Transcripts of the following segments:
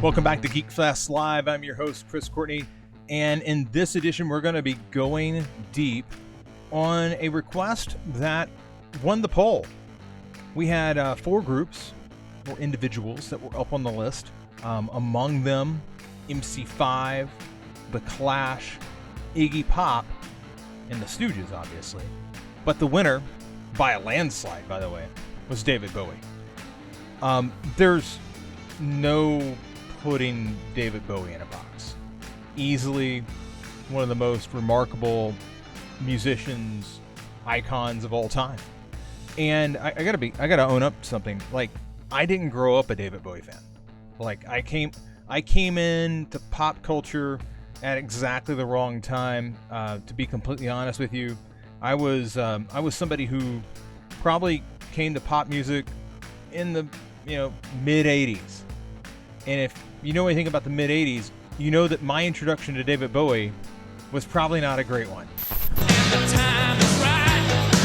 Welcome back to Geek Fest Live. I'm your host, Chris Courtney, and in this edition, we're going to be going deep on a request that won the poll. We had 4 groups or individuals that were up on the list. Among them, MC5, The Clash, Iggy Pop, and the Stooges, obviously. But the winner, by a landslide, by the way, was David Bowie. There's no putting David Bowie in a box. Easily one of the most remarkable musicians, icons of all time. And I gotta own up to something. Like, I didn't grow up a David Bowie fan. Like, I came into pop culture at exactly the wrong time. To be completely honest with you, I was somebody who probably came to pop music in the mid '80s. And if you know anything about the mid '80s, you know that my introduction to David Bowie was probably not a great one. The time is right.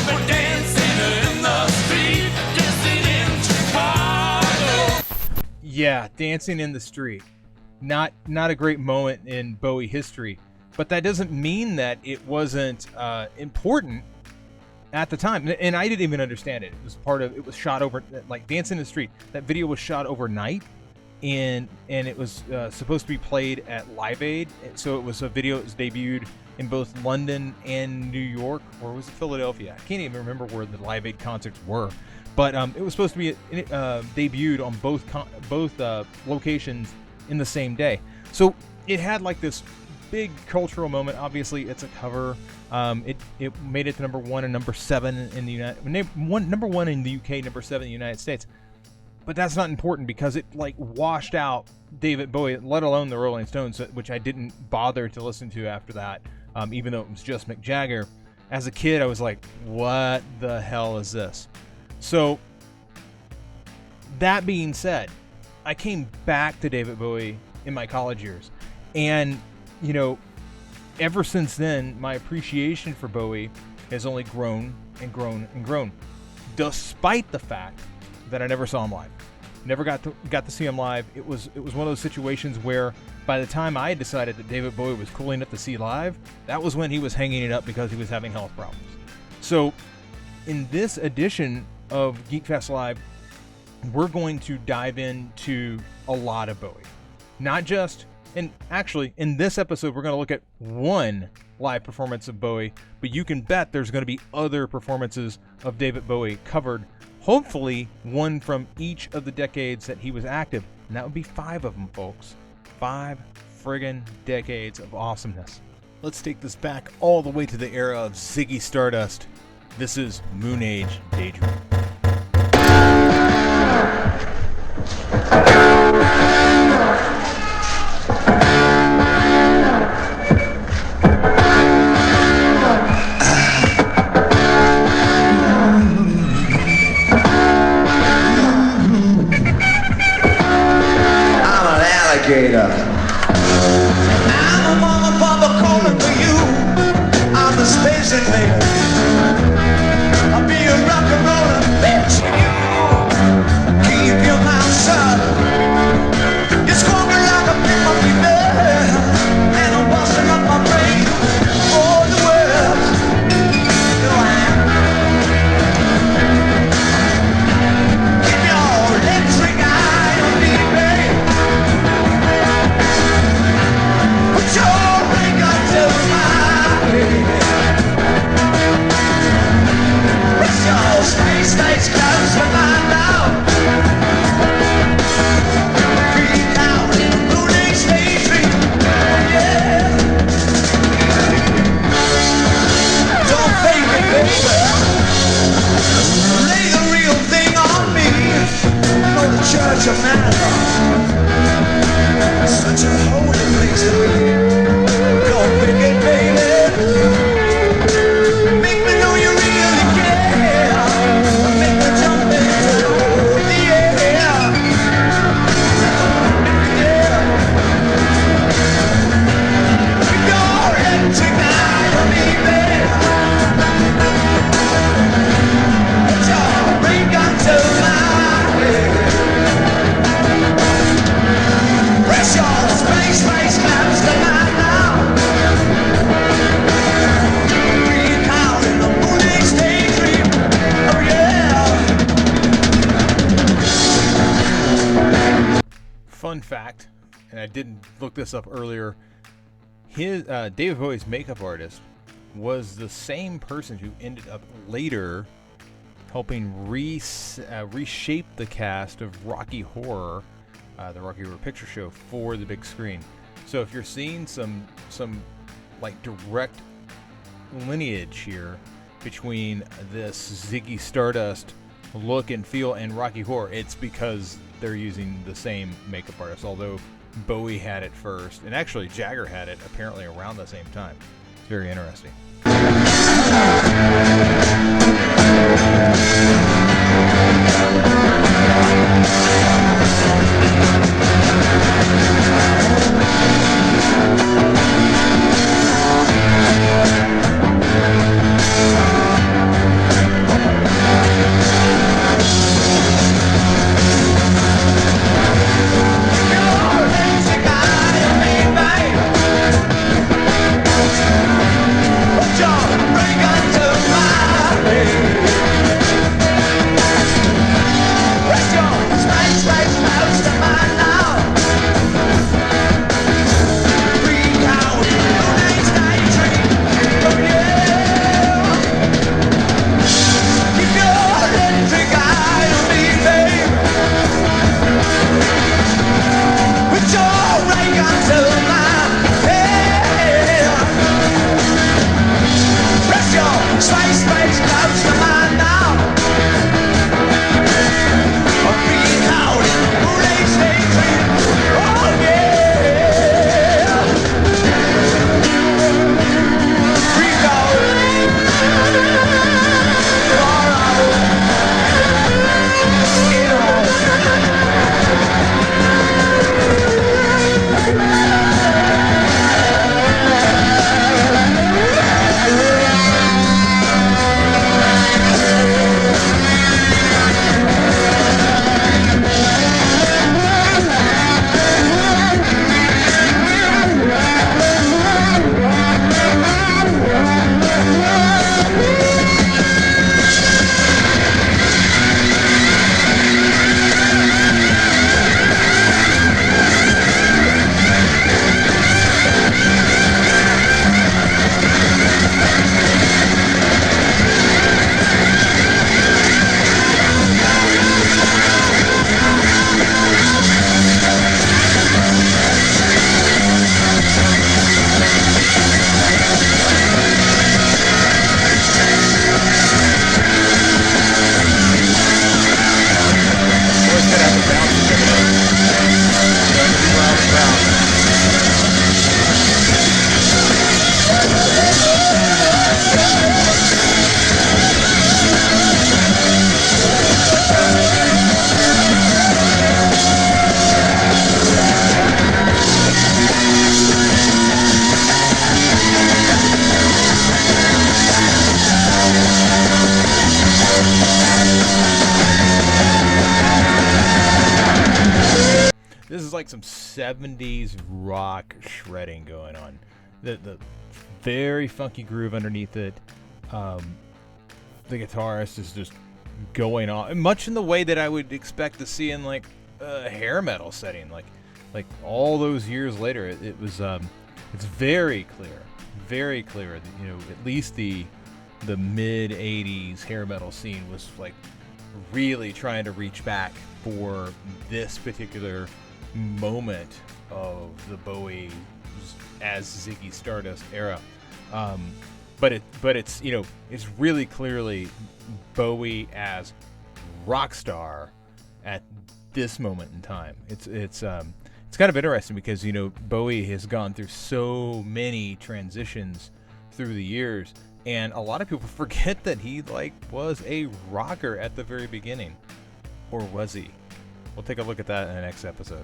We're dancing in the street, dancing in Chicago. Yeah, Dancing in the Street. Not a great moment in Bowie history, but that doesn't mean that it wasn't important at the time. And I didn't even understand it. It was shot over, like Dancing in the Street. That video was shot overnight, and it was supposed to be played at Live Aid. So it was a video that was debuted in both London and New York, or was it Philadelphia? I can't even remember where the Live Aid concerts were. But it was supposed to be debuted on both locations in the same day. So it had like this big cultural moment. Obviously, it's a cover. It made it to number 1 and number 7 in the number 1 in the UK, number 7 in the United States. But that's not important because it like washed out David Bowie, let alone the Rolling Stones, which I didn't bother to listen to after that, even though it was just Mick Jagger. As a kid, I was like, what the hell is this? So, that being said, I came back to David Bowie in my college years. And, ever since then, my appreciation for Bowie has only grown and grown and grown. Despite the fact that I never saw him live. Never got to see him live. It was one of those situations where by the time I had decided that David Bowie was cool enough to see live, that was when he was hanging it up because he was having health problems. So, in this edition of Geek Fest Live, we're going to dive into a lot of Bowie. Not just, and actually, in this episode, we're going to look at one live performance of Bowie, but you can bet there's going to be other performances of David Bowie covered, hopefully one from each of the decades that he was active, and that would be 5 of them, folks. 5 friggin' decades of awesomeness. Let's take this back all the way to the era of Ziggy Stardust. This is Moonage, Daydream. I'm a mama, papa calling for you. I'm the space invader. I'll be a rock and rollin' bitch. You keep your mouth shut. You're squawking like a big monkey bear, and I'm busting up my brain for the world. No, keep your electric eye on me, babe. Put your ring unto my head. Press your space states close to mine now. Breathe out in Moonage, Daydream. Yeah. Don't fake it, baby. Lay the real thing on me. Know the Church of Marathon. Such a holy place to be. Don't pick it, baby. Make me know you really care. Make me jump into the air. Yeah. You're electric eye on me, baby. Put your ring unto my head. fun fact, and I didn't look this up earlier, his David Bowie's makeup artist was the same person who ended up later helping reshape the cast of Rocky Horror, the Rocky Horror Picture Show, for the big screen. So if you're seeing some like direct lineage here between this Ziggy Stardust look and feel and Rocky Horror, it's because they're using the same makeup artist, although Bowie had it first, and actually Jagger had it apparently around the same time. It's very interesting. This is like some 70s rock shredding going on. The very funky groove underneath it. The guitarist is just going on, much in the way that I would expect to see in like a hair metal setting. Like all those years later, it was it's very clear that, you know, at least the mid 80s hair metal scene was like really trying to reach back for this particular moment of the Bowie as Ziggy Stardust era. But it's, you know, it's really clearly Bowie as rock star at this moment in time. It's kind of interesting because, you know, Bowie has gone through so many transitions through the years, and a lot of people forget that he like was a rocker at the very beginning. Or was he? We'll take a look at that in the next episode.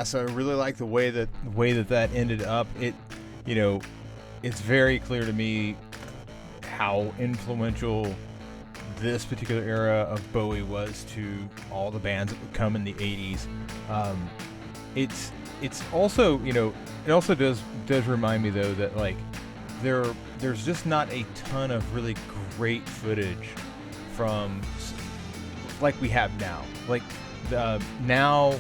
badass. I really like the way that ended up. It, it's very clear to me how influential this particular era of Bowie was to all the bands that would come in the 80s. It's also, it also does remind me though that like there's just not a ton of really great footage from like we have now. Like now,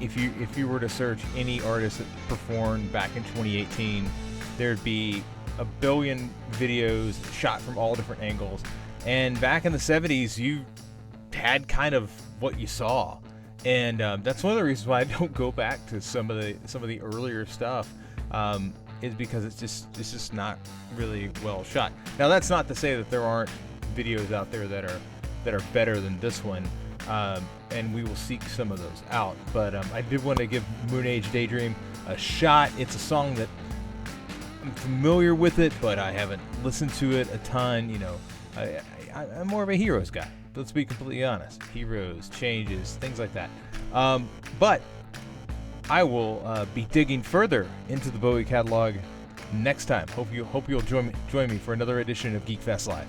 if you were to search any artist that performed back in 2018, there'd be a billion videos shot from all different angles. And back in the 70s, you had kind of what you saw, and that's one of the reasons why I don't go back to some of the earlier stuff. Is because it's just not really well shot. Now that's not to say that there aren't videos out there that are better than this one, and we will seek some of those out. But I did want to give Moonage Daydream a shot. It's a song that I'm familiar with it, but I haven't listened to it a ton. I'm more of a Heroes guy. Let's be completely honest. Heroes, Changes, things like that. But I will be digging further into the Bowie catalog next time. Hope you'll join me for another edition of Geek Fest Live.